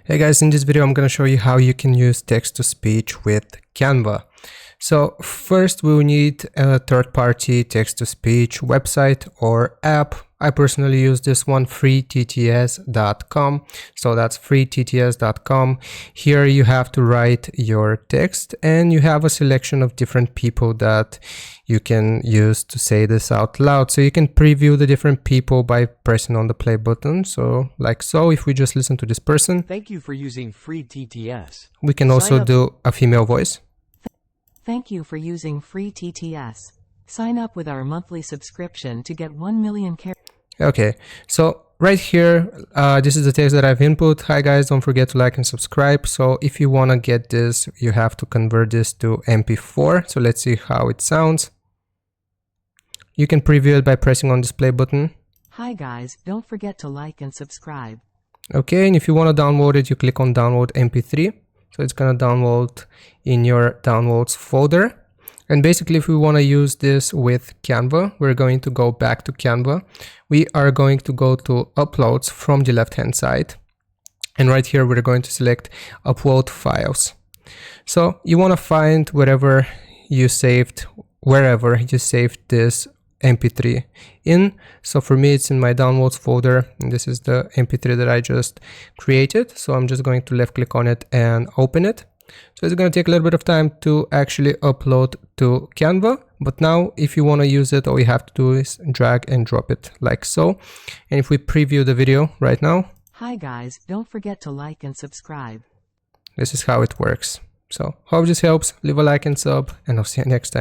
Hey guys, in this video I'm going to show you how you can use text-to-speech with Canva. So first we'll need a third-party text-to-speech website or app. I personally use this one, freetts.com. So that's freetts.com. Here you have to write your text and you have a selection of different people that you can use to say this out loud. So you can preview the different people by pressing on the play button. So like so, if we just listen to this person. Thank you for using free TTS. We can also do a female voice. Thank you for using free TTS. Sign up with our monthly subscription to get 1 million characters. Okay, so right here, this is the text that I've input. Hi guys, don't forget to like and subscribe. So if you want to get this, you have to convert this to MP4. So let's see how it sounds. You can preview it by pressing on this play button. Hi guys, don't forget to like and subscribe. Okay, and if you want to download it, you click on download MP3. So it's going to download in your downloads folder. And basically, if we want to use this with Canva, we're going to go back to Canva. We are going to go to uploads from the left-hand side. And right here, we're going to select upload files. So you want to find wherever you saved this MP3 in. So for me, it's in my downloads folder. And this is the MP3 that I just created. So I'm just going to left click on it and open it. So it's going to take a little bit of time to actually upload to Canva. But now if you want to use it, all you have to do is drag and drop it like so. And if we preview the video right now. Hi guys, don't forget to like and subscribe. This is how it works. So hope this helps. Leave a like and sub, and I'll see you next time.